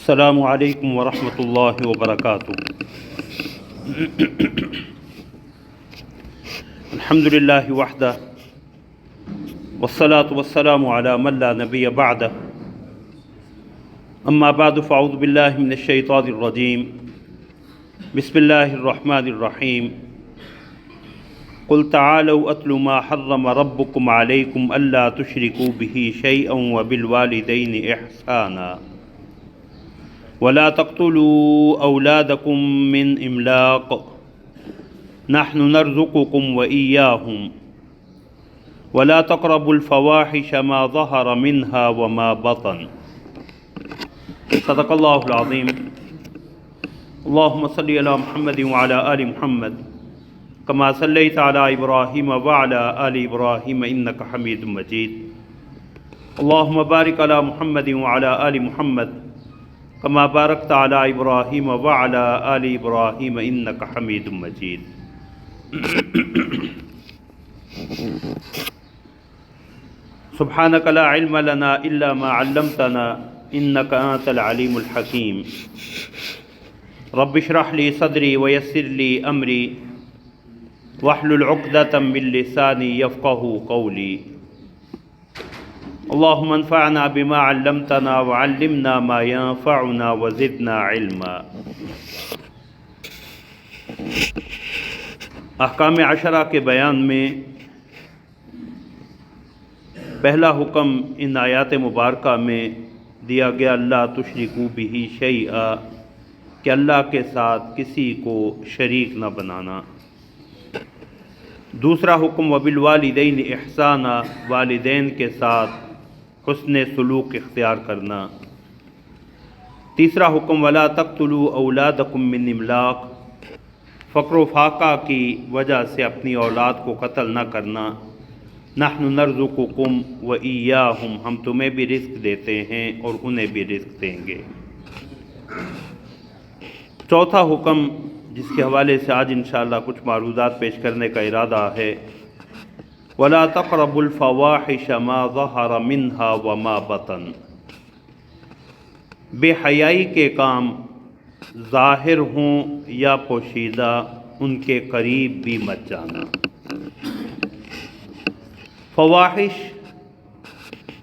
السلام علیکم ورحمۃ اللہ وبرکاتہ۔ الحمد للہ وحدہ والصلاة والسلام علی من لا نبی بعدہ، اما بعد فاعوذ باللہ من الشیطان الرجیم، بسم اللہ الرحمن الرحیم۔ قل تعالوا اتل ما حرم ربکم علیکم الا تشرکوا بہ شیئا وبالوالدین احسانا ولا تقتلوا أولادكم من إملاق نحن نرزقكم وإياهم ولا تقربوا الفواحش ما ظهر منها وما بطن۔ صدق اللہ العظیم۔ اللهم صل على محمد وعلى آل محمد كما صليت على إبراهيم وعلى آل إبراهيم إنك حميد مجيد۔ اللهم بارك على محمد وعلى آل محمد كما باركت على إبراهيم وعلى آل إبراهيم إنك حميد مجيد۔ سبحانك لا علم لنا إلا ما علمتنا إنك أنت العليم الحكيم۔ رب اشرح لي صدري ويسر لي أمري واحلل عقدة من لساني يفقهوا قولي۔ اللهم انفعنا بما علمتنا وعلمنا ما ينفعنا وزدنا علما۔ احکام عشرہ کے بیان میں پہلا حکم ان آیات مبارکہ میں دیا گیا اللہ تشرکوا بہ شیئا، کہ اللہ کے ساتھ کسی کو شریک نہ بنانا۔ دوسرا حکم وبالوالدین احسانا، والدین کے ساتھ حسن سلوک اختیار کرنا۔ تیسرا حکم ولا تقتلوا اولادکم من املاق، فقر و فاقہ کی وجہ سے اپنی اولاد کو قتل نہ کرنا۔ نحن نرزقکم وإیاہم، ہم تمہیں بھی رزق دیتے ہیں اور انہیں بھی رزق دیں گے۔ چوتھا حکم جس کے حوالے سے آج انشاءاللہ کچھ معروضات پیش کرنے کا ارادہ ہے، وَلَا تَقْرَبُوا الْفَوَاحِشَ مَا ظَهَرَ مِنْهَا وَمَا بَطَن، بے حیائی کے کام ظاہر ہوں یا پوشیدہ ان کے قریب بھی مت جانا۔ فواحش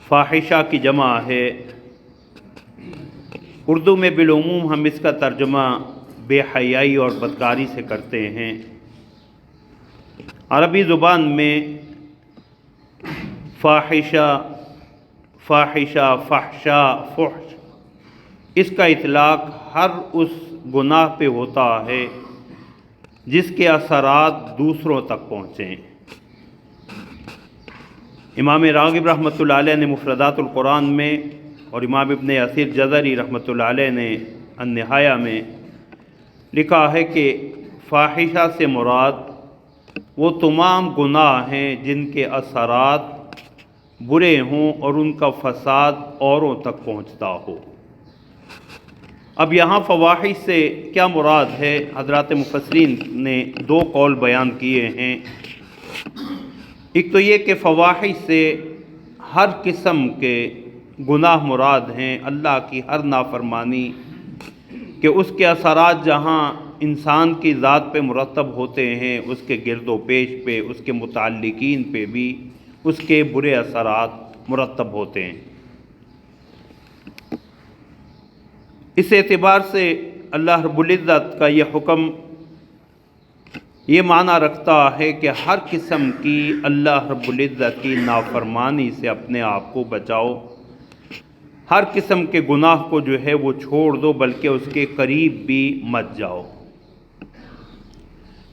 فاحشہ کی جمع ہے، اردو میں بالعموم ہم اس کا ترجمہ بے حیائی اور بدکاری سے کرتے ہیں۔ عربی زبان میں فاحشہ، فحشا، فحش، اس کا اطلاق ہر اس گناہ پہ ہوتا ہے جس کے اثرات دوسروں تک پہنچیں۔ امام راغب رحمۃ اللہ علیہ نے مفردات القرآن میں اور امام ابن اثیر جزری رحمۃ اللہ علیہ نے النہایہ میں لکھا ہے کہ فاحشہ سے مراد وہ تمام گناہ ہیں جن کے اثرات برے ہوں اور ان کا فساد اوروں تک پہنچتا ہو۔ اب یہاں فواحش سے کیا مراد ہے؟ حضرات مفسرین نے دو قول بیان کیے ہیں۔ ایک تو یہ کہ فواحش سے ہر قسم کے گناہ مراد ہیں، اللہ کی ہر نافرمانی کہ اس کے اثرات جہاں انسان کی ذات پہ مرتب ہوتے ہیں، اس کے گرد و پیش پہ، اس کے متعلقین پہ بھی اس کے برے اثرات مرتب ہوتے ہیں۔ اس اعتبار سے اللہ رب العزت کا یہ حکم یہ معنی رکھتا ہے کہ ہر قسم کی اللہ رب العزت کی نافرمانی سے اپنے آپ کو بچاؤ، ہر قسم کے گناہ کو جو ہے وہ چھوڑ دو، بلکہ اس کے قریب بھی مت جاؤ،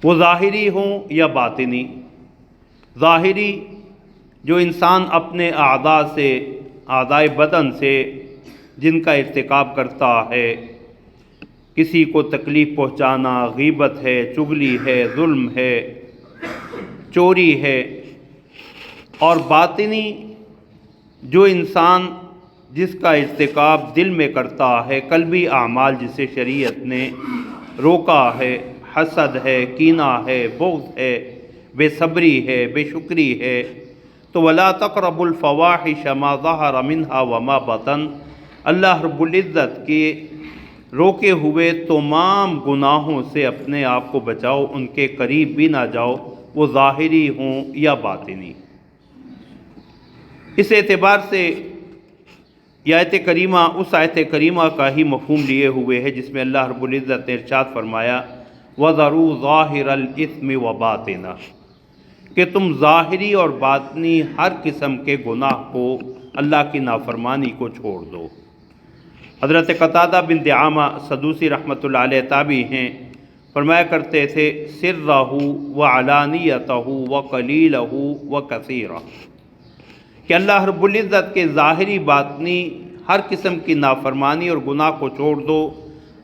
وہ ظاہری ہوں یا باطنی۔ ظاہری جو انسان اپنے اعضائے بدن سے جن کا ارتکاب کرتا ہے، کسی کو تکلیف پہنچانا، غیبت ہے، چغلی ہے، ظلم ہے، چوری ہے، اور باطنی جو انسان جس کا ارتکاب دل میں کرتا ہے، قلبی اعمال جسے شریعت نے روکا ہے، حسد ہے، کینہ ہے، بغض ہے، بے صبری ہے، بے شکری ہے، تو وَلَا تَقْرَبُوا الْفَوَاحِشَ مَا ظَهَرَ مِنْهَا وَمَا بَطَن، اللہ رب العزت کے روکے ہوئے تمام گناہوں سے اپنے آپ کو بچاؤ، ان کے قریب بھی نہ جاؤ، وہ ظاہری ہوں یا باطنی۔ اس اعتبار سے یہ آیت کریمہ اس آیت کریمہ کا ہی مفہوم لیے ہوئے ہے جس میں اللہ رب العزت نے ارشاد فرمایا وَذَرُوا ظَاهِرَ الْإِثْمِ وَبَاطِنَهُ، کہ تم ظاہری اور باطنی ہر قسم کے گناہ کو، اللہ کی نافرمانی کو چھوڑ دو۔ حضرت قتادہ بن دعامہ سدوسی رحمۃ اللہ علیہ تابعی ہیں، فرمایا کرتے تھے سرہ وعلانیتہ وقلیلہ وکثیرہ، کہ اللہ رب العزت کے ظاہری باطنی ہر قسم کی نافرمانی اور گناہ کو چھوڑ دو،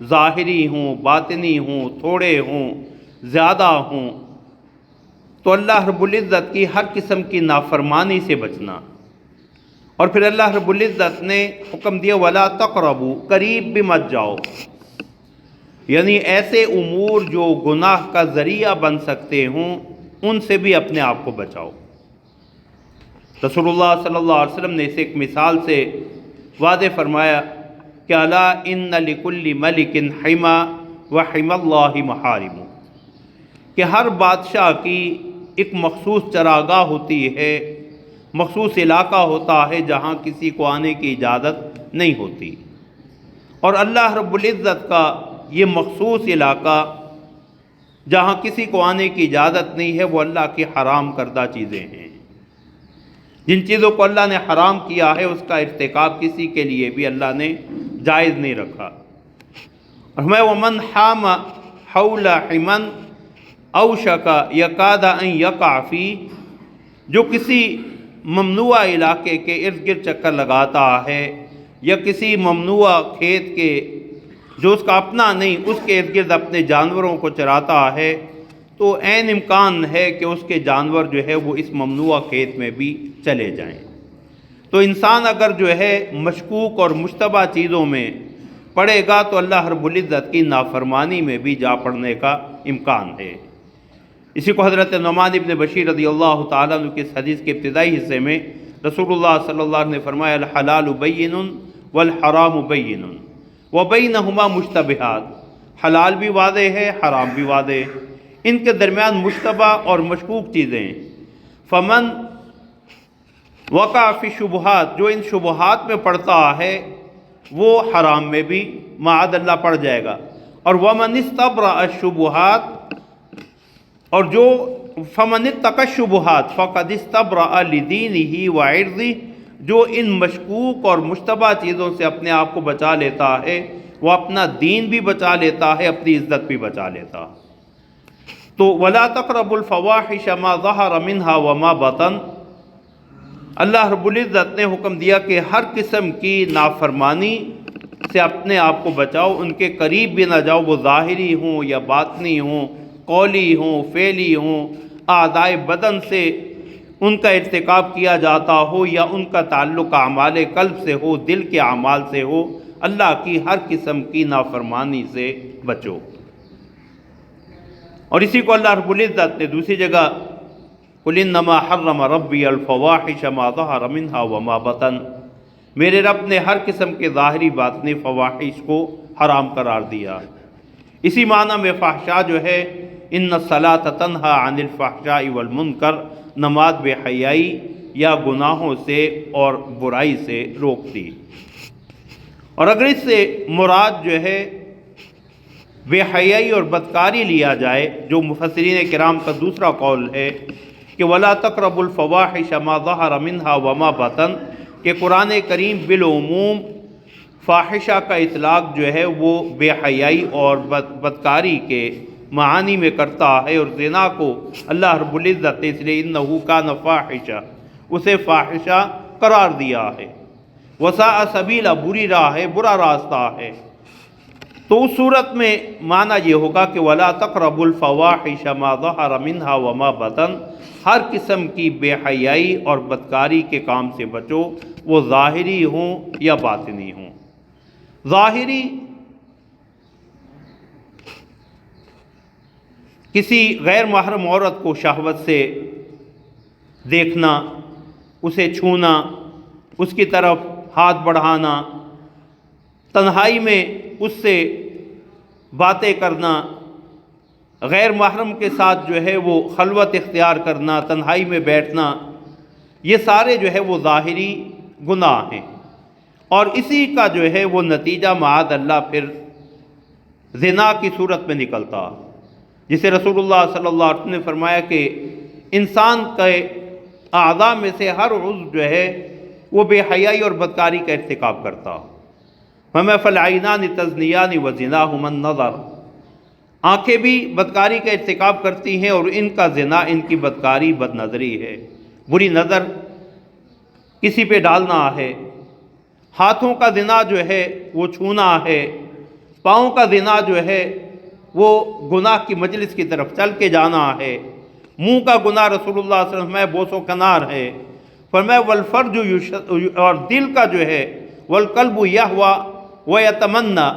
ظاہری ہوں، باطنی ہوں، تھوڑے ہوں، زیادہ ہوں، تو اللہ رب العزت کی ہر قسم کی نافرمانی سے بچنا۔ اور پھر اللہ رب العزت نے حکم دیا وَلَا تَقْرَبُوا، قریب بھی مت جاؤ، یعنی ایسے امور جو گناہ کا ذریعہ بن سکتے ہوں ان سے بھی اپنے آپ کو بچاؤ۔ رسول اللہ صلی اللہ علیہ وسلم نے اسے ایک مثال سے واضح فرمایا کہ الا ان لکل ملک حما وحمی اللہ محارم، کہ ہر بادشاہ کی ایک مخصوص چراگاہ ہوتی ہے، مخصوص علاقہ ہوتا ہے جہاں کسی کو آنے کی اجازت نہیں ہوتی، اور اللہ رب العزت کا یہ مخصوص علاقہ جہاں کسی کو آنے کی اجازت نہیں ہے وہ اللہ کی حرام کردہ چیزیں ہیں۔ جن چیزوں کو اللہ نے حرام کیا ہے اس کا ارتکاب کسی کے لیے بھی اللہ نے جائز نہیں رکھا۔ اور ہمیں ومن حام حول حمن اوشک یکاد ان یقع فی، جو کسی ممنوع علاقے کے ارد گرد چکر لگاتا ہے یا کسی ممنوع کھیت کے جو اس کا اپنا نہیں اس کے ارد گرد اپنے جانوروں کو چراتا ہے، تو عین امکان ہے کہ اس کے جانور جو ہے وہ اس ممنوع کھیت میں بھی چلے جائیں۔ تو انسان اگر جو ہے مشکوک اور مشتبہ چیزوں میں پڑے گا تو اللہ رب العزت کی نافرمانی میں بھی جا پڑنے کا امکان ہے۔ اسی کو حضرت نعمان بن بشیر رضی اللہ تعالیٰ عنہ کی اس حدیث کے ابتدائی حصے میں رسول اللہ صلی اللہ علیہ وسلم نے فرمایا الحلال بین والحرام بین وبینہما مشتبہات، حلال بھی واضح ہے، حرام بھی واضح ہے، ان کے درمیان مشتبہ اور مشکوک چیزیں ہیں۔ فمن وقع فی شبہات، جو ان شبہات میں پڑتا ہے وہ حرام میں بھی معاذ اللہ پڑ جائے گا، اور ومن استبرأ الشبہات، اور جو فمن اتقى الشبہات فقد استبرأ لدینہ وعرضہ، جو ان مشکوک اور مشتبہ چیزوں سے اپنے آپ کو بچا لیتا ہے وہ اپنا دین بھی بچا لیتا ہے، اپنی عزت بھی بچا لیتا۔ تو وَلَا تَقْرَبُوا الْفَوَاحِشَ مَا ظَهَرَ مِنْهَا وَمَا بَطَنَ، اللہ رب العزت نے حکم دیا کہ ہر قسم کی نافرمانی سے اپنے آپ کو بچاؤ، ان کے قریب بھی نہ جاؤ، وہ ظاہری ہوں یا باطنی ہوں، قولی ہوں، فعلی ہوں، اعضائے بدن سے ان کا ارتکاب کیا جاتا ہو یا ان کا تعلق اعمال قلب سے ہو، دل کے اعمال سے ہو، اللہ کی ہر قسم کی نافرمانی سے بچو۔ اور اسی کو اللہ رب العزت نے دوسری جگہ قُلْ إِنَّمَا حَرَّمَ رَبِّيَ الْفَوَاحِشَ مَا ظَهَرَ مِنْهَا وَمَا بَطَنَ، میرے رب نے ہر قسم کے ظاہری باطنی فواحش کو حرام قرار دیا۔ اسی معنی میں فحشاء جو ہے ان الصلاۃ تنہا عن الفحشاء والمنکر، نماز بے حیائی یا گناہوں سے اور برائی سے روکتی۔ اور اگر اس سے مراد جو ہے بے حیائی اور بدکاری لیا جائے، جو مفسرین کرام کا دوسرا قول ہے کہ وَلَا تَقْرَبُوا الْفَوَاحِشَ مَا ظَهَرَ مِنْهَا وَمَا بَطَنَ، کہ قرآن کریم بالعموم فاحشہ کا اطلاق جو ہے وہ بے حیائی اور بدکاری کے معانی میں کرتا ہے، اور زنا کو اللہ رب العزت نے اس لیے انہ کان فاحشہ، اسے فاحشہ قرار دیا ہے، وساء سبیلا، بری راہ ہے، برا راستہ ہے۔ تو اس صورت میں معنی یہ ہوگا کہ وَلَا تَقْرَبُوا الْفَوَاحِشَ مَا ظَهَرَ مِنْهَا وَمَا بَطَنَ، ہر قسم کی بے حیائی اور بدکاری کے کام سے بچو، وہ ظاہری ہوں یا باطنی ہوں۔ ظاہری کسی غیر محرم عورت کو شہوت سے دیکھنا، اسے چھونا، اس کی طرف ہاتھ بڑھانا، تنہائی میں اس سے باتیں کرنا، غیر محرم کے ساتھ جو ہے وہ خلوت اختیار کرنا، تنہائی میں بیٹھنا، یہ سارے جو ہے وہ ظاہری گناہ ہیں، اور اسی کا جو ہے وہ نتیجہ معاذ اللہ پھر زنا کی صورت میں نکلتا، جسے رسول اللہ صلی اللہ علیہ وسلم نے فرمایا کہ انسان کے اعضاء میں سے ہر عضو جو ہے وہ بے حیائی اور بدکاری کا ارتکاب کرتا۔ فَمَا فَالْعَيْنَانِ تَزْنِيَانِ وَزِنَاهُمَا النَّظَرُ، آنکھیں بھی بدکاری کا ارتکاب کرتی ہیں اور ان کا زنا، ان کی بدکاری بد نظری ہے، بری نظر کسی پہ ڈالنا ہے۔ ہاتھوں کا زنا جو ہے وہ چھونا ہے، پاؤں کا زنا جو ہے وہ گناہ کی مجلس کی طرف چل کے جانا ہے، منہ کا گناہ رسول اللہ صلی اللہ علیہ وسلم بوس و کنار ہے، فرمایا والفرج اور دل کا جو ہے والقلب یہوی ویتمنی،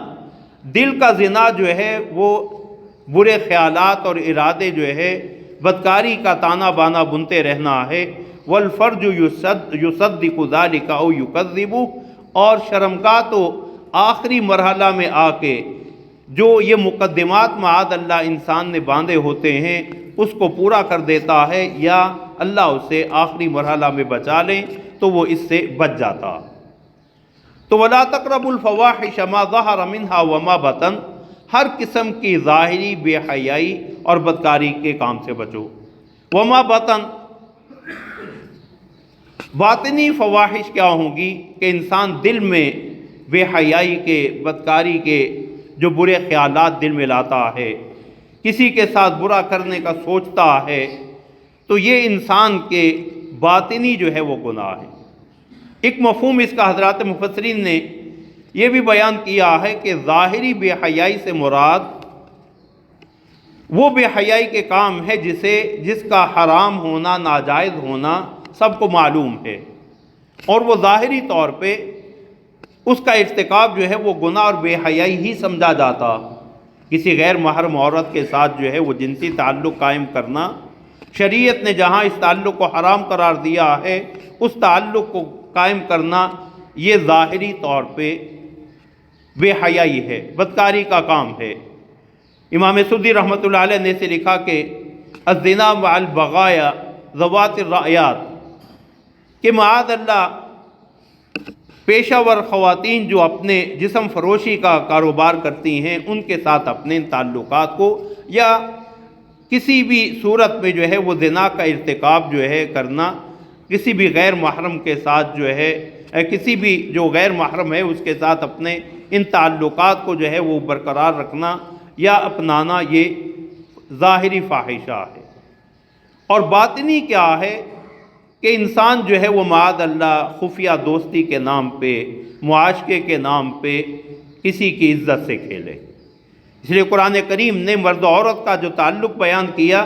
دل کا زنا جو ہے وہ برے خیالات اور ارادے جو ہے بدکاری کا تانا بانا بنتے رہنا ہے، والفرج یصدق ذلک او یکذب، اور شرمگاہ تو آخری مرحلہ میں آ کے جو یہ مقدمات معاذ اللہ انسان نے باندھے ہوتے ہیں اس کو پورا کر دیتا ہے، یا اللہ اسے آخری مرحلہ میں بچا لیں تو وہ اس سے بچ جاتا۔ تو وَلَا تَقْرَبُوا الْفَوَاحِشَ مَا ظَهَرَ مِنْهَا وَمَا بَطَنَ، ہر قسم کی ظاہری بے حیائی اور بدکاری کے کام سے بچو۔ وما بطن، باطنی فواحش کیا ہوں گی کہ انسان دل میں بے حیائی کے، بدکاری کے جو برے خیالات دل میں لاتا ہے، کسی کے ساتھ برا کرنے کا سوچتا ہے، تو یہ انسان کے باطنی جو ہے وہ گناہ ہے۔ ایک مفہوم اس کا حضرات مفسرین نے یہ بھی بیان کیا ہے کہ ظاہری بے حیائی سے مراد وہ بے حیائی کے کام ہے جس کا حرام ہونا، ناجائز ہونا سب کو معلوم ہے، اور وہ ظاہری طور پہ اس کا ارتکاب جو ہے وہ گناہ اور بے حیائی ہی سمجھا جاتا۔ کسی غیر محرم عورت کے ساتھ جو ہے وہ جنسی تعلق قائم کرنا، شریعت نے جہاں اس تعلق کو حرام قرار دیا ہے اس تعلق کو قائم کرنا یہ ظاہری طور پہ بے حیائی ہے، بدکاری کا کام ہے۔ امام سدی رحمۃ اللہ علیہ نے اسے لکھا کہ الزنا مع البغایا ذوات الرایات، کہ معاذ اللہ پیشہ ور خواتین جو اپنے جسم فروشی کا کاروبار کرتی ہیں ان کے ساتھ اپنے تعلقات کو، یا کسی بھی صورت میں جو ہے وہ زنا کا ارتکاب جو ہے کرنا، کسی بھی غیر محرم کے ساتھ جو ہے، کسی بھی جو غیر محرم ہے اس کے ساتھ اپنے ان تعلقات کو جو ہے وہ برقرار رکھنا یا اپنانا، یہ ظاہری فاحشہ ہے۔ اور باطنی کیا ہے کہ انسان جو ہے وہ معاذ اللہ خفیہ دوستی کے نام پہ، معاشقے کے نام پہ کسی کی عزت سے کھیلے۔ اس لیے قرآن کریم نے مرد و عورت کا جو تعلق بیان کیا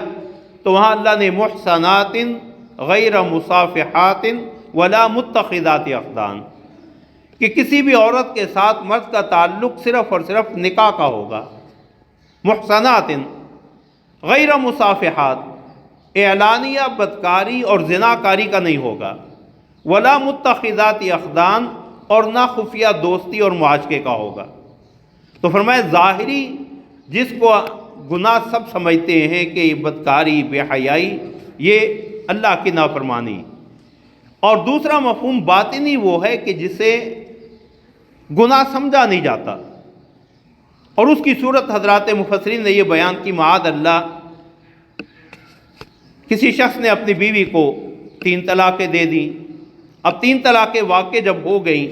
تو وہاں اللہ نے محصنات غیر مصافحات ولا متخذات اخدان، کہ کسی بھی عورت کے ساتھ مرد کا تعلق صرف اور صرف نکاح کا ہوگا، محصنات غیر مصافحات، اعلانیہ بدکاری اور زناکاری کا نہیں ہوگا، ولا متخذات اخدان، اور نہ خفیہ دوستی اور معاشقے کا ہوگا۔ تو فرمایا ظاہری جس کو گناہ سب سمجھتے ہیں کہ یہ بدکاری، بے حیائی، یہ اللہ کی نافرمانی، اور دوسرا مفہوم باطنی وہ ہے کہ جسے گناہ سمجھا نہیں جاتا، اور اس کی صورت حضرات مفسرین نے یہ بیان کی معاذ اللہ کسی شخص نے اپنی بیوی کو 3 طلاقیں دے دیں، اب 3 طلاقیں واقع جب ہو گئیں،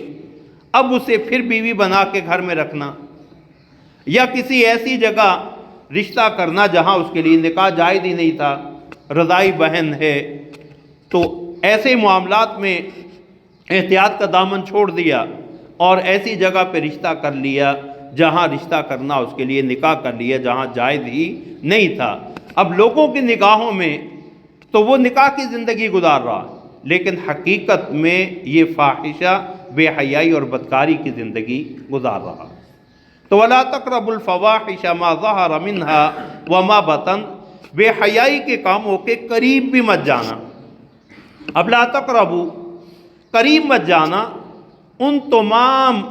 اب اسے پھر بیوی بنا کے گھر میں رکھنا، یا کسی ایسی جگہ رشتہ کرنا جہاں اس کے لیے نکاح جائز ہی نہیں تھا، رضائی بہن ہے، تو ایسے معاملات میں احتیاط کا دامن چھوڑ دیا اور ایسی جگہ پہ رشتہ کر لیا جہاں رشتہ کرنا اس کے لیے نکاح کر لیا جہاں جائز ہی نہیں تھا۔ اب لوگوں کی نگاہوں میں تو وہ نکاح کی زندگی گزار رہا، لیکن حقیقت میں یہ فاحشہ، بے حیائی اور بدکاری کی زندگی گزار رہا۔ تو وَلَا تَقْرَبُوا الْفَوَاحِشَ مَا ظَهَرَ مِنْهَا وَمَا بَطَنَ، بے حیائی کے کاموں کے قریب بھی مت جانا۔ اب لا تقربوا، قریب مت جانا ان تمام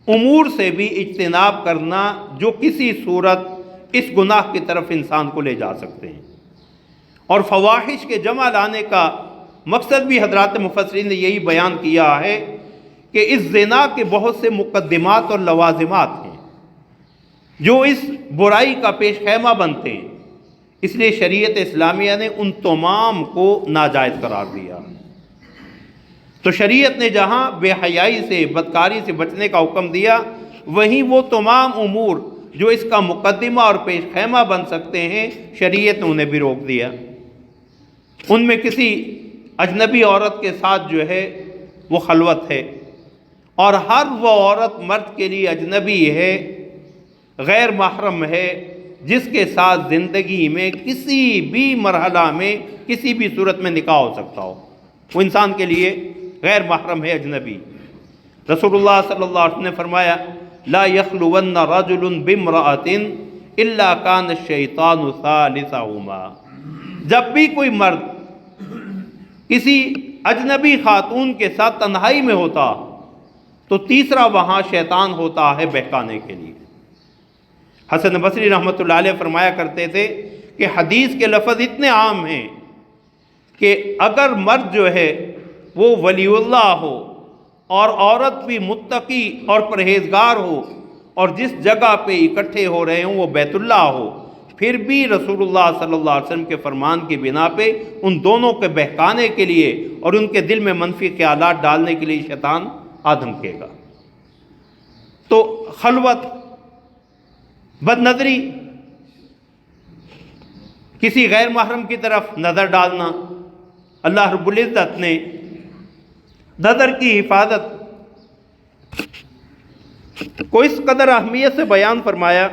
امور سے بھی اجتناب کرنا جو کسی صورت اس گناہ کی طرف انسان کو لے جا سکتے ہیں۔ اور فواحش کے جمع لانے کا مقصد بھی حضرات مفسرین نے یہی بیان کیا ہے کہ اس زنا کے بہت سے مقدمات اور لوازمات ہیں جو اس برائی کا پیش خیمہ بنتے ہیں، اس لیے شریعت اسلامیہ نے ان تمام کو ناجائز قرار دیا۔ تو شریعت نے جہاں بے حیائی سے، بدکاری سے بچنے کا حکم دیا، وہیں وہ تمام امور جو اس کا مقدمہ اور پیش خیمہ بن سکتے ہیں، شریعت نے انہیں بھی روک دیا۔ ان میں کسی اجنبی عورت کے ساتھ جو ہے وہ خلوت ہے، اور ہر وہ عورت مرد کے لیے اجنبی ہے، غیر محرم ہے، جس کے ساتھ زندگی میں کسی بھی مرحلہ میں کسی بھی صورت میں نکاح ہو سکتا ہو، وہ انسان کے لیے غیر محرم ہے، اجنبی۔ رسول اللہ صلی اللہ علیہ وسلم نے فرمایا لا یخلون رجل بامرأۃ الا کان الشیطان ثالثہما، جب بھی کوئی مرد کسی اجنبی خاتون کے ساتھ تنہائی میں ہوتا تو تیسرا وہاں شیطان ہوتا ہے بہکانے کے لیے۔ حسن بصری رحمۃ اللہ علیہ فرمایا کرتے تھے کہ حدیث کے لفظ اتنے عام ہیں کہ اگر مرد جو ہے وہ ولی اللہ ہو اور عورت بھی متقی اور پرہیزگار ہو اور جس جگہ پہ اکٹھے ہو رہے ہوں وہ بیت اللہ ہو، پھر بھی رسول اللہ صلی اللہ علیہ وسلم کے فرمان کی بنا پہ ان دونوں کے بہکانے کے لیے اور ان کے دل میں منفی خیالات ڈالنے کے لیے شیطان دھمکے گا۔ تو خلوت، بد نظری، کسی غیر محرم کی طرف نظر ڈالنا، اللہ رب العزت نے نظر کی حفاظت کو اس قدر اہمیت سے بیان فرمایا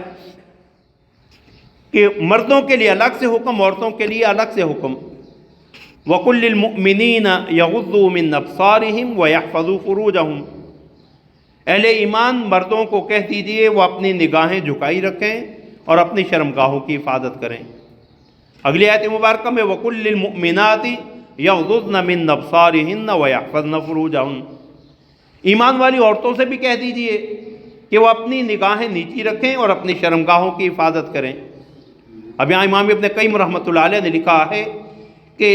کہ مردوں کے لیے الگ سے حکم، عورتوں کے لیے الگ سے حکم۔ وَقُلْ لِلْمُؤْمِنِينَ يَغُضُّوا مِنْ أَبْصَارِهِمْ وَيَحْفَظُوا فُرُوجَهُمْ، اہل ایمان مردوں کو کہہ دیجئے وہ اپنی نگاہیں جھکائی رکھیں اور اپنی شرمگاہوں کی حفاظت کریں۔ اگلی آیت مبارکہ میں وَقُلْ لِلْمُؤْمِنَاتِ يَغْضُضْنَ مِنْ أَبْصَارِهِنَّ وَيَحْفَظْنَ فُرُوجَهُنْ، ایمان والی عورتوں سے بھی کہہ دیجئے کہ وہ اپنی نگاہیں نیچی رکھیں اور اپنی شرمگاہوں کی حفاظت کریں۔ اب یہاں امام ابن قیم رحمۃ اللہ علیہ نے لکھا ہے کہ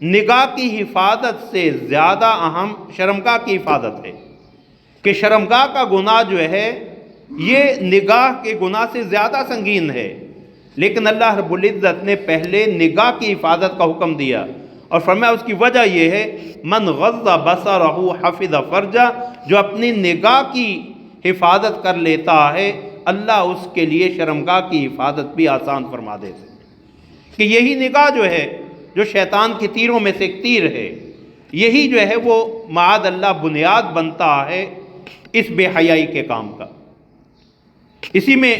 نگاہ کی حفاظت سے زیادہ اہم شرمگاہ کی حفاظت ہے، کہ شرمگاہ کا گناہ جو ہے یہ نگاہ کے گناہ سے زیادہ سنگین ہے، لیکن اللہ رب العزت نے پہلے نگاہ کی حفاظت کا حکم دیا اور فرمایا اس کی وجہ یہ ہے من غض بصرہ حفظ فرجہ، جو اپنی نگاہ کی حفاظت کر لیتا ہے اللہ اس کے لیے شرمگاہ کی حفاظت بھی آسان فرما دیتے ہیں۔ کہ یہی نگاہ جو ہے جو شیطان کی تیروں میں سے ایک تیر ہے، یہی جو ہے وہ معاذ اللہ بنیاد بنتا ہے اس بے حیائی کے کام کا۔ اسی میں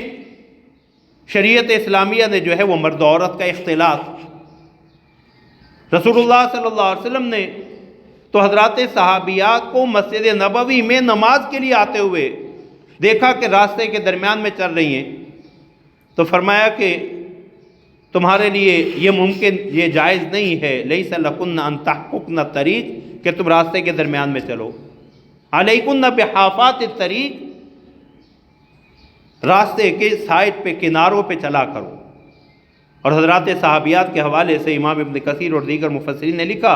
شریعت اسلامیہ نے جو ہے وہ مرد و عورت کا اختلاط، رسول اللہ صلی اللہ علیہ وسلم نے تو حضرات صحابیات کو مسجد نبوی میں نماز کے لیے آتے ہوئے دیکھا کہ راستے کے درمیان میں چل رہی ہیں، تو فرمایا کہ تمہارے لیے یہ ممکن، یہ جائز نہیں ہے، لیس لکن ان تحققن الطریق، کہ تم راستے کے درمیان میں چلو، علیکن بحافات الطریق، راستے کے سائڈ پہ، کناروں پہ چلا کرو۔ اور حضرات صحابیات کے حوالے سے امام ابن کثیر اور دیگر مفسرین نے لکھا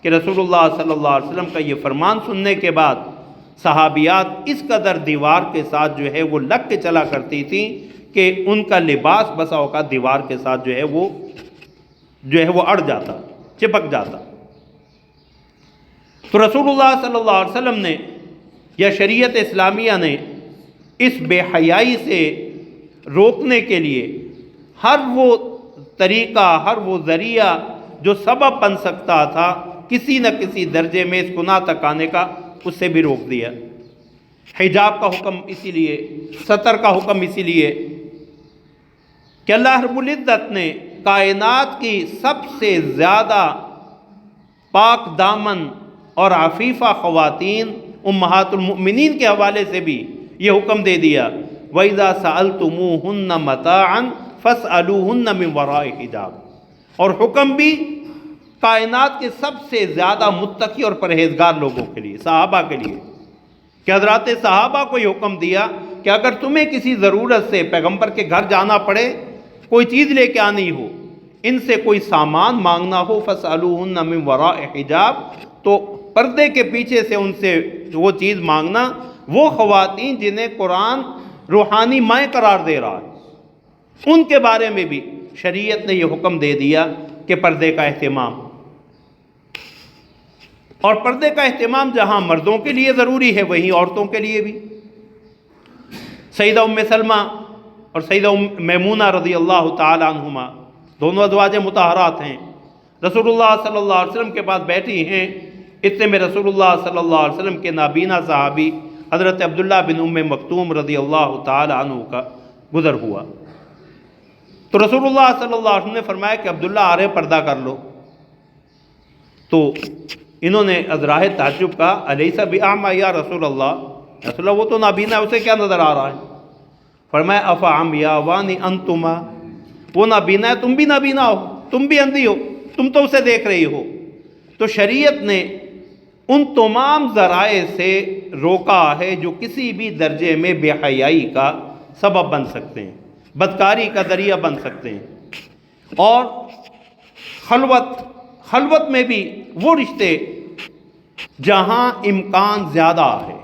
کہ رسول اللہ صلی اللہ علیہ وسلم کا یہ فرمان سننے کے بعد صحابیات اس قدر دیوار کے ساتھ جو ہے وہ لگ کے چلا کرتی تھیں کہ ان کا لباس بسا اوقات دیوار کے ساتھ جو ہے وہ اڑ جاتا، چپک جاتا۔ تو رسول اللہ صلی اللہ علیہ وسلم نے یا شریعت اسلامیہ نے اس بے حیائی سے روکنے کے لیے ہر وہ طریقہ، ہر وہ ذریعہ جو سبب بن سکتا تھا کسی نہ کسی درجے میں اس گناہ تک آنے کا، اس سے بھی روک دیا۔ حجاب کا حکم اسی لیے، ستر کا حکم اسی لیے کہ اللہ رب العزت نے کائنات کی سب سے زیادہ پاک دامن اور عفیفہ خواتین امہات المؤمنین کے حوالے سے بھی یہ حکم دے دیا وَإِذَا سَأَلْتُمُوهُنَّ مَتَاعًا فَاسْأَلُوهُنَّ مِنْ وَرَاءِ حِجَابٍ، اور حکم بھی کائنات کے سب سے زیادہ متقی اور پرہیزگار لوگوں کے لیے، صحابہ کے لیے، کہ حضرات صحابہ کو یہ حکم دیا کہ اگر تمہیں کسی ضرورت سے پیغمبر کے گھر جانا پڑے، کوئی چیز لے کے آنی ہو، ان سے کوئی سامان مانگنا ہو، فَاسْأَلُوهُنَّ مِنْ وَرَاءِ حجاب، تو پردے کے پیچھے سے ان سے وہ چیز مانگنا۔ وہ خواتین جنہیں قرآن روحانی مائیں قرار دے رہا ہے، ان کے بارے میں بھی شریعت نے یہ حکم دے دیا کہ پردے کا اہتمام، اور پردے کا اہتمام جہاں مردوں کے لیے ضروری ہے وہیں عورتوں کے لیے بھی۔ سیدہ ام سلمہ اور سیدہ میمونہ رضی اللہ تعالی عنہما دونوں ازواج مطہرات ہیں، رسول اللہ صلی اللہ علیہ وسلم کے پاس بیٹھی ہیں، اتنے میں رسول اللہ صلی اللہ علیہ وسلم کے نابینا صحابی حضرت عبداللہ بن ام مکتوم رضی اللہ تعالی عنہ کا گزر ہوا، تو رسول اللہ صلی اللہ علیہ وسلم نے فرمایا کہ عبداللہ آ رہے، پردہ کر لو۔ تو انہوں نے ازراہ تعجب کہا، الیس بأعمی یا رسول اللہ، وہ تو نابینا ہے، اسے کیا نظر آ رہا ہے؟ فرمایا افعمیاوان انتما، وہ نابینا ہے، تم بھی نابینا ہو، تم بھی اندھی ہو، تم تو اسے دیکھ رہی ہو۔ تو شریعت نے ان تمام ذرائع سے روکا ہے جو کسی بھی درجے میں بے حیائی کا سبب بن سکتے ہیں، بدکاری کا ذریعہ بن سکتے ہیں۔ اور خلوت میں بھی وہ رشتے جہاں امکان زیادہ ہے،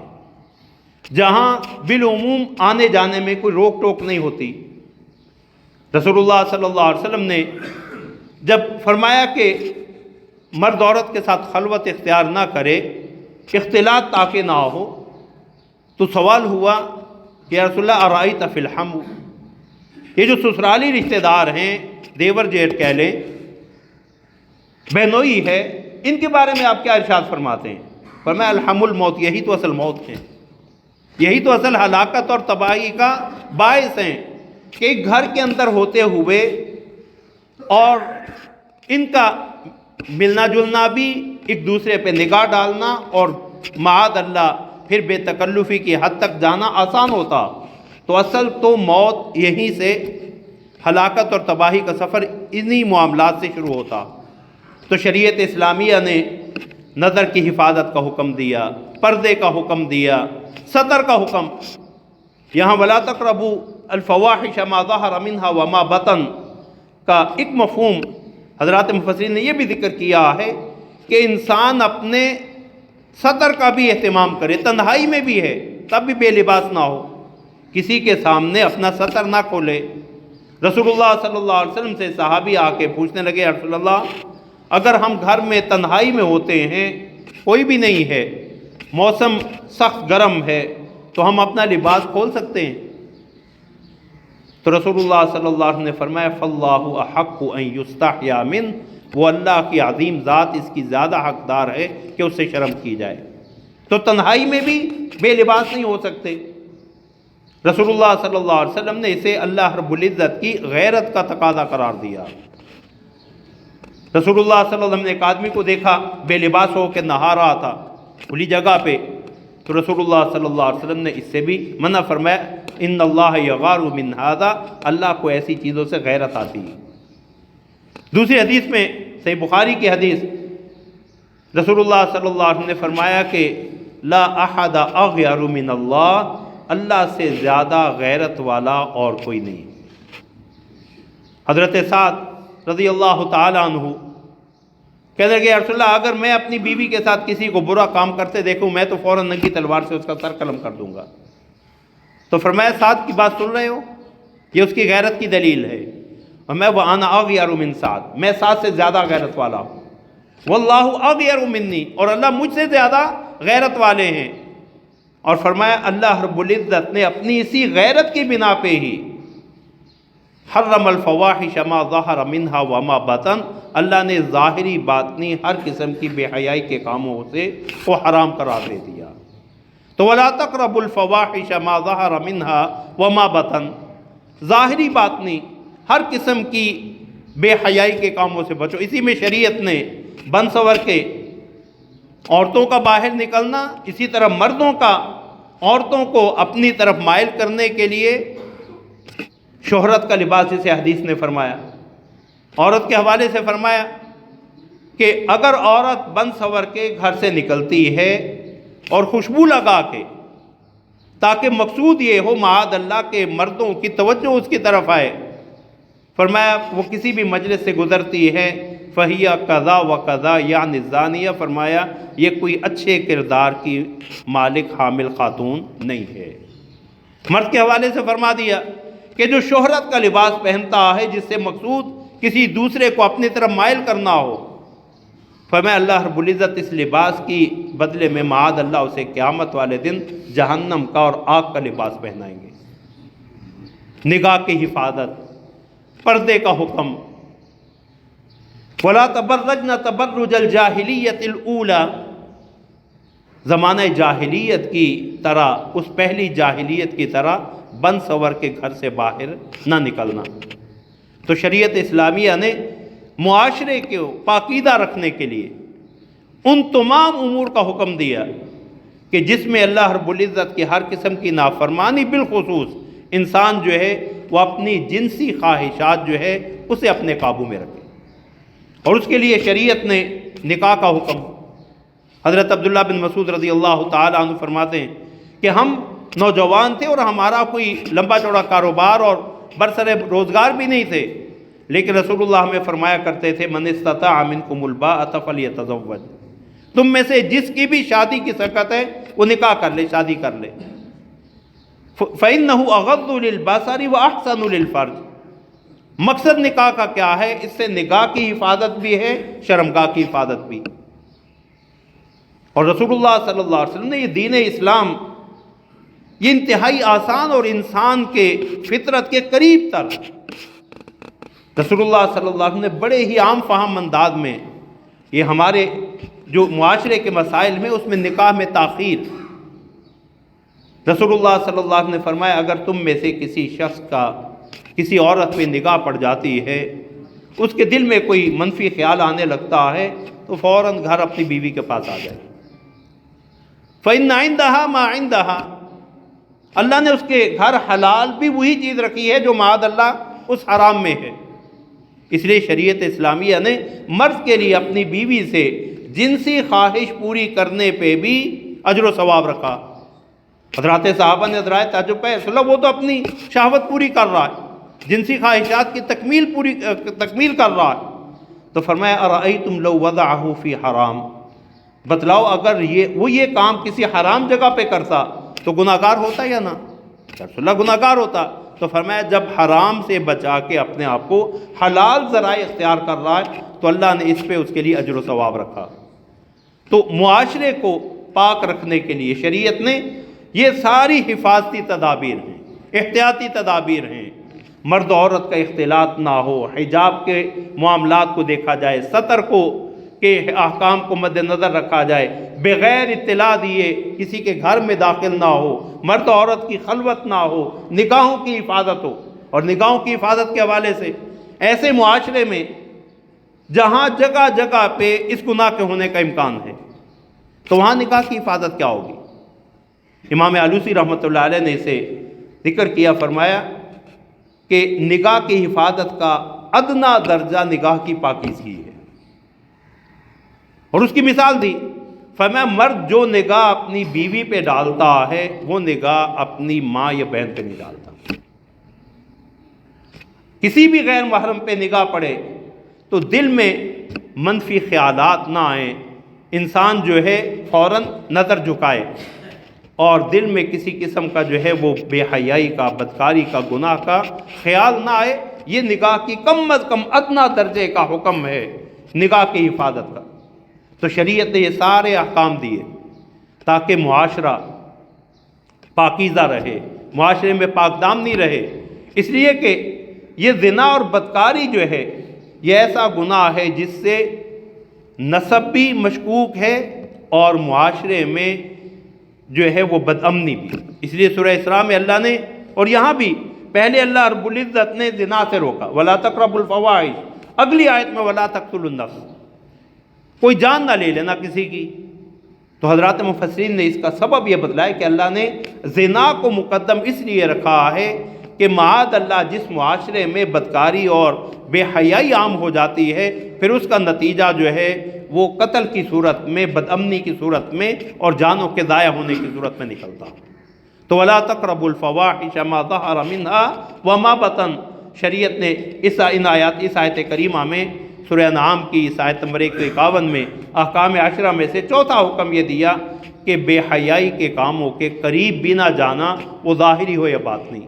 جہاں بالعموم آنے جانے میں کوئی روک ٹوک نہیں ہوتی، رسول اللہ صلی اللہ علیہ وسلم نے جب فرمایا کہ مرد عورت کے ساتھ خلوت اختیار نہ کرے، اختلاط تاکہ نہ ہو، تو سوال ہوا کہ یا رسول اللہ ارائیت فی الحم، یہ جو سسرالی رشتہ دار ہیں، دیور جیٹھ کہہ لیں، بہنوئی ہے، ان کے بارے میں آپ کیا ارشاد فرماتے ہیں؟ فرمایا الحم الموت، یہی تو اصل موت ہے، یہی تو اصل ہلاکت اور تباہی کا باعث ہیں، کہ ایک گھر کے اندر ہوتے ہوئے اور ان کا ملنا جلنا بھی، ایک دوسرے پہ نگاہ ڈالنا، اور معاذ اللہ پھر بے تکلفی کی حد تک جانا آسان ہوتا، تو اصل تو موت یہیں سے، ہلاکت اور تباہی کا سفر انہی معاملات سے شروع ہوتا۔ تو شریعت اسلامیہ نے نظر کی حفاظت کا حکم دیا، پردے کا حکم دیا، ستر کا حکم۔ یہاں وَلَا تَقْرَبُوا الْفَوَاحِشَ مَا ظَهَرَ مِنْهَا وَمَا بَطَنَ کا ایک مفہوم حضرات مفسرین نے یہ بھی ذکر کیا ہے کہ انسان اپنے ستر کا بھی اہتمام کرے، تنہائی میں بھی ہے تب بھی بے لباس نہ ہو، کسی کے سامنے اپنا ستر نہ کھولے۔ رسول اللہ صلی اللہ علیہ وسلم سے صحابی آ کے پوچھنے لگے، یا رسول اللہ اگر ہم گھر میں تنہائی میں ہوتے ہیں، کوئی بھی نہیں ہے، موسم سخت گرم ہے، تو ہم اپنا لباس کھول سکتے ہیں؟ تو رسول اللہ صلی اللہ علیہ وسلم نے فرمایا فَاللَّهُ أَحَقُّ أَن يُسْتَحْيَا مِنْهُ، وہ اللہ کی عظیم ذات اس کی زیادہ حقدار ہے کہ اس سے شرم کی جائے۔ تو تنہائی میں بھی بے لباس نہیں ہو سکتے۔ رسول اللہ صلی اللہ علیہ وسلم نے اسے اللہ رب العزت کی غیرت کا تقاضا قرار دیا۔ رسول اللہ صلی اللہ علیہ وسلم نے ایک آدمی کو دیکھا بے لباس ہو کے نہا رہا تھا کھلی جگہ پہ، تو رسول اللہ صلی اللہ علیہ وسلم نے اس سے بھی منع فرمایا، ان اللہ یغار من ھذا، اللہ کو ایسی چیزوں سے غیرت آتی ہے۔ دوسری حدیث میں صحیح بخاری کی حدیث، رسول اللہ صلی اللہ علیہ وسلم نے فرمایا کہ لا احد اغیر من اللہ، اللہ سے زیادہ غیرت والا اور کوئی نہیں۔ حضرت سعد رضی اللہ تعالی عنہ کہنے لگے، یا رسول اللہ اگر میں اپنی بیوی کے ساتھ کسی کو برا کام کرتے دیکھوں، میں تو فوراً ننگی تلوار سے اس کا سر قلم کر دوں گا۔ تو فرمایا سعد کی بات سن رہے ہو، یہ اس کی غیرت کی دلیل ہے، اور میں وَأَنَا أَغْيَرُ مِن سعد، میں سعد سے زیادہ غیرت والا ہوں، وَاللَّهُ أَغْيَرُ مِنِّي، اور اللہ مجھ سے زیادہ غیرت والے ہیں۔ اور فرمایا اللہ رب العزت نے اپنی اسی غیرت کی بنا پہ ہی حرم الفواحش ما ظہر منہا وما بطن، اللہ نے ظاہری باطنی ہر قسم کی بے حیائی کے کاموں سے وہ حرام قرار دے دیا۔ تو ولا تقربوا الفواحش ما ظہر منہا وما بطن، ظاہری باطنی ہر قسم کی بے حیائی کے کاموں سے بچو۔ اسی میں شریعت نے بن سور کے عورتوں کا باہر نکلنا، اسی طرح مردوں کا عورتوں کو اپنی طرف مائل کرنے کے لیے شہرت کا لباس، جسے حدیث نے فرمایا، عورت کے حوالے سے فرمایا کہ اگر عورت بن سور کے گھر سے نکلتی ہے اور خوشبو لگا کے تاکہ مقصود یہ ہو معاذ اللہ کے مردوں کی توجہ اس کی طرف آئے۔ فرمایا وہ کسی بھی مجلس سے گزرتی ہے فہیہ قضا و قضا یعنی زانیہ، فرمایا یہ کوئی اچھے کردار کی مالک حامل خاتون نہیں ہے۔ مرد کے حوالے سے فرما دیا کہ جو شہرت کا لباس پہنتا ہے جس سے مقصود کسی دوسرے کو اپنی طرف مائل کرنا ہو، فرمایا اللہ رب العزت اس لباس کی بدلے میں معاذ اللہ اسے قیامت والے دن جہنم کا اور آگ کا لباس پہنائیں گے۔ نگاہ کی حفاظت، پردے کا حکم، وَلَا تَبَرَّجْنَ تَبَرُّجَ الْجَاهِلِيَّةِ الْأُولَى، زمانہ جاہلیت کی طرح، اس پہلی جاہلیت کی طرح بن سور کے گھر سے باہر نہ نکلنا۔ تو شریعت اسلامیہ نے معاشرے کو پاکیزہ رکھنے کے لیے ان تمام امور کا حکم دیا کہ جس میں اللہ رب العزت کی ہر قسم کی نافرمانی، بالخصوص انسان جو ہے وہ اپنی جنسی خواہشات جو ہے اسے اپنے قابو میں رکھے، اور اس کے لیے شریعت نے نکاح کا حکم۔ حضرت عبداللہ بن مسعود رضی اللہ تعالیٰ عنہ فرماتے ہیں کہ ہم نوجوان تھے اور ہمارا کوئی لمبا چوڑا کاروبار اور برسر روزگار بھی نہیں تھے، لیکن رسول اللہ ہمیں فرمایا کرتے تھے من استطاع منکم الباءۃ فلیتزوج، تم میں سے جس کی بھی شادی کی سکت ہے وہ نکاح کر لے، شادی کر لے۔ فإنہ اغض للبصر واحسن للفرج، مقصد نکاح کا کیا ہے؟ اس سے نگاہ کی حفاظت بھی ہے، شرمگاہ کی حفاظت بھی۔ اور رسول اللہ صلی اللہ علیہ وسلم نے یہ دین اسلام یہ انتہائی آسان اور انسان کے فطرت کے قریب تر، رسول اللہ صلی اللہ علیہ وسلم نے بڑے ہی عام فہم انداز میں یہ ہمارے جو معاشرے کے مسائل میں اس میں نکاح میں تاخیر، رسول اللہ صلی اللہ علیہ وسلم نے فرمایا اگر تم میں سے کسی شخص کا کسی عورت پہ نگاہ پڑ جاتی ہے، اس کے دل میں کوئی منفی خیال آنے لگتا ہے تو فوراً گھر اپنی بیوی کے پاس آ جائے۔ فَإِنَّ عِندَهَا مَا عِندَهَا، اللہ نے اس کے گھر حلال بھی وہی چیز رکھی ہے جو معاذ اللہ اس حرام میں ہے۔ اس لیے شریعت اسلامیہ نے مرد کے لیے اپنی بیوی سے جنسی خواہش پوری کرنے پہ بھی اجر و ثواب رکھا۔ حضرات صحابہ نے حضرات تعجب پہ رسول اللہ وہ تو اپنی شہوت پوری کر رہا ہے، جنسی خواہشات کی تکمیل کر رہا ہے، تو فرمایا ارأیتم لو وضعہ فی حرام، بتلاؤ اگر وہ یہ کام کسی حرام جگہ پہ کرتا تو گناہگار ہوتا یا نہ؟ رسول اللہ گناہگار ہوتا۔ تو فرمایا جب حرام سے بچا کے اپنے آپ کو حلال ذرائع اختیار کر رہا ہے تو اللہ نے اس پہ اس کے لیے اجر و ثواب رکھا۔ تو معاشرے کو پاک رکھنے کے لیے شریعت نے یہ ساری حفاظتی تدابیر ہیں، احتیاطی تدابیر ہیں، مرد و عورت کا اختلاط نہ ہو، حجاب کے معاملات کو دیکھا جائے، ستر کو کے احکام کو مد نظر رکھا جائے، بغیر اطلاع دیے کسی کے گھر میں داخل نہ ہو، مرد و عورت کی خلوت نہ ہو، نگاہوں کی حفاظت ہو۔ اور نگاہوں کی حفاظت کے حوالے سے ایسے معاشرے میں جہاں جگہ جگہ پہ اس گناہ کے ہونے کا امکان ہے تو وہاں نکاح کی حفاظت کیا ہوگی؟ امام آلوسی رحمۃ اللہ علیہ نے اسے ذکر کیا، فرمایا کہ نگاہ کی حفاظت کا ادنا درجہ نگاہ کی پاکیزگی ہے، اور اس کی مثال دی، فرمایا مرد جو نگاہ اپنی بیوی پہ ڈالتا ہے وہ نگاہ اپنی ماں یا بہن پہ نہیں ڈالتا۔ کسی بھی غیر محرم پہ نگاہ پڑے تو دل میں منفی خیالات نہ آئیں، انسان جو ہے فوراً نظر جھکائے اور دل میں کسی قسم کا جو ہے وہ بے حیائی کا، بدکاری کا، گناہ کا خیال نہ آئے۔ یہ نگاہ کی کم از کم ادنا درجے کا حکم ہے نگاہ کی حفاظت کا۔ تو شریعت نے یہ سارے احکام دیے تاکہ معاشرہ پاکیزہ رہے، معاشرے میں پاک دامنی رہے، اس لیے کہ یہ زنا اور بدکاری جو ہے یہ ایسا گناہ ہے جس سے نسب بھی مشکوک ہے اور معاشرے میں جو ہے وہ بدامنی بھی۔ اس لیے سورہ اسراء میں اللہ نے، اور یہاں بھی پہلے اللہ رب العزت نے زنا سے روکا وَلَا تَقْرَبُوا الْفَوَاحِشَ، اگلی آیت میں وَلَا تَقْتُلُوا النَّفْسَ، کوئی جان نہ لے لینا کسی کی۔ تو حضرات مفسرین نے اس کا سبب یہ بتلایا کہ اللہ نے زنا کو مقدم اس لیے رکھا ہے کہ معاذ اللہ جس معاشرے میں بدکاری اور بے حیائی عام ہو جاتی ہے پھر اس کا نتیجہ جو ہے وہ قتل کی صورت میں، بدامنی کی صورت میں اور جانوں کے ضائع ہونے کی صورت میں نکلتا۔ تو ولا تقربوا الفواحش ما ظهر منها وما بطن، شریعت نے اس آیت کریمہ میں سورہ انعام کی اس آیت نمبر 151 میں احکام عشرہ میں سے چوتھا حکم یہ دیا کہ بے حیائی کے کاموں کے قریب بھی نہ جانا، وہ ظاہری ہو یا باطنی۔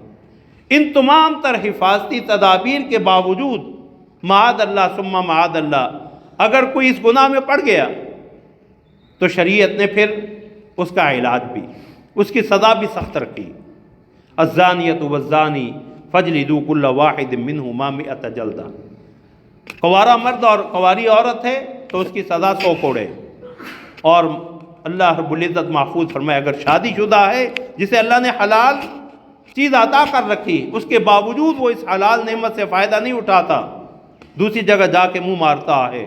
ان تمام تر حفاظتی تدابیر کے باوجود معاذ اللہ ثم معاذ اللہ اگر کوئی اس گناہ میں پڑ گیا تو شریعت نے پھر اس کا علاج بھی، اس کی سزا بھی سخت رکھی۔ الزانیۃ والزانی فاجلدوا کل واحد منہما 100 جلدہ، کنوارا مرد اور کنواری عورت ہے تو اس کی سزا 100 کوڑے۔ اور اللہ رب العزت محفوظ فرمائے اگر شادی شدہ ہے جسے اللہ نے حلال چیز عطا کر رکھی، اس کے باوجود وہ اس حلال نعمت سے فائدہ نہیں اٹھاتا، دوسری جگہ جا کے منہ مارتا ہے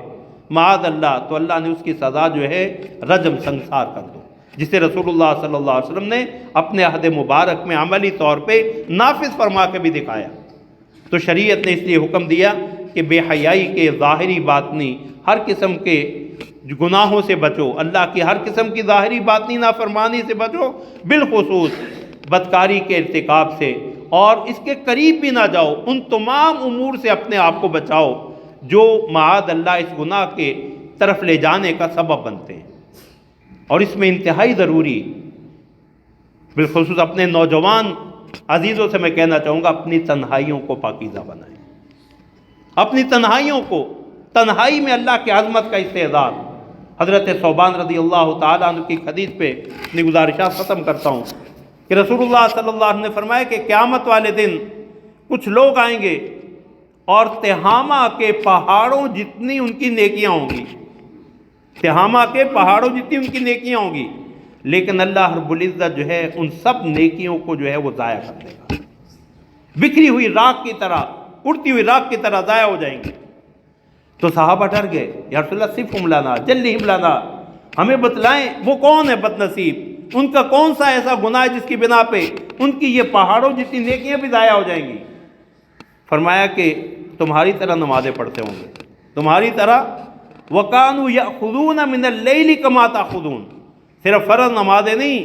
معاذ اللہ، تو اللہ نے اس کی سزا جو ہے رجم سنسار کر دو، جسے رسول اللہ صلی اللہ علیہ وسلم نے اپنے عہد مبارک میں عملی طور پہ نافذ فرما کے بھی دکھایا۔ تو شریعت نے اس لیے حکم دیا کہ بے حیائی کے ظاہری باطنی ہر قسم کے گناہوں سے بچو، اللہ کی ہر قسم کی ظاہری باطنی نافرمانی سے بچو، بالخصوص بدکاری کے ارتکاب سے، اور اس کے قریب بھی نہ جاؤ، ان تمام امور سے اپنے آپ کو بچاؤ جو معاذ اللہ اس گناہ کے طرف لے جانے کا سبب بنتے ہیں۔ اور اس میں انتہائی ضروری، بالخصوص اپنے نوجوان عزیزوں سے میں کہنا چاہوں گا، اپنی تنہائیوں کو پاکیزہ بنائیں، اپنی تنہائیوں کو، تنہائی میں اللہ کی عظمت کا استحضار۔ حضرت ثوبان رضی اللہ تعالیٰ عنہ کی حدیث پہ اپنی گزارشات ختم کرتا ہوں کہ رسول اللہ صلی اللہ علیہ وسلم نے فرمایا کہ قیامت والے دن کچھ لوگ آئیں گے اور تہامہ کے پہاڑوں جتنی ان کی نیکیاں ہوں گی، تہامہ کے پہاڑوں جتنی ان کی نیکیاں ہوں گی، لیکن اللہ رب العزت جو ہے ان سب نیکیوں کو جو ہے وہ ضائع کر دے گا، بکھری ہوئی راکھ کی طرح، اڑتی ہوئی راکھ کی طرح ضائع ہو جائیں گے۔ تو صحابہ ڈر گئے، یا رسول اللہ صفہم لنا جلہم لنا، ہمیں بتلائیں وہ کون ہے بد نصیب، ان کا کون سا ایسا گناہ ہے جس کی بنا پہ ان کی یہ پہاڑوں جتنی نیکیاں بھی ضائع ہو جائیں گی۔ فرمایا کہ تمہاری طرح نمازیں پڑھتے ہوں گے، تمہاری طرح، وَكَانُوا يَأْخُذُونَ مِنَ اللَّيْلِ كَمَا تَأْخُذُونَ، صرف فرض نمازیں نہیں،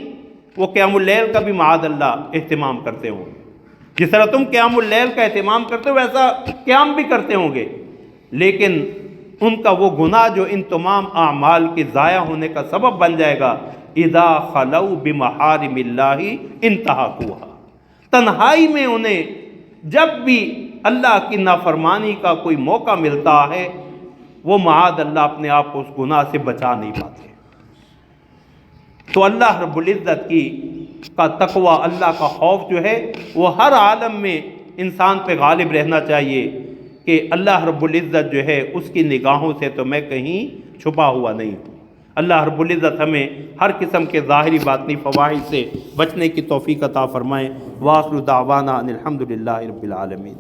وہ قیام اللیل کا بھی معاذ اللہ اہتمام کرتے ہوں گے، جس طرح تم قیام اللیل کا اہتمام کرتے ہو ویسا قیام بھی کرتے ہوں گے، لیکن ان کا وہ گناہ جو ان تمام اعمال کے ضائع ہونے کا سبب بن جائے گا، اذا خلوا بمحارم اللہ انتہکوها، تنہائی میں انہیں جب بھی اللہ کی نافرمانی کا کوئی موقع ملتا ہے وہ معاذ اللہ اپنے آپ کو اس گناہ سے بچا نہیں پاتے۔ تو اللہ رب العزت کا تقوی، اللہ کا خوف جو ہے وہ ہر عالم میں انسان پہ غالب رہنا چاہیے کہ اللہ رب العزت جو ہے اس کی نگاہوں سے تو میں کہیں چھپا ہوا نہیں ہوں۔ اللہ رب العزت ہمیں ہر قسم کے ظاہری باطنی فواحش سے بچنے کی توفیق عطا فرمائیں۔ وآخر دعوانا ان الحمد للہ رب العالمین۔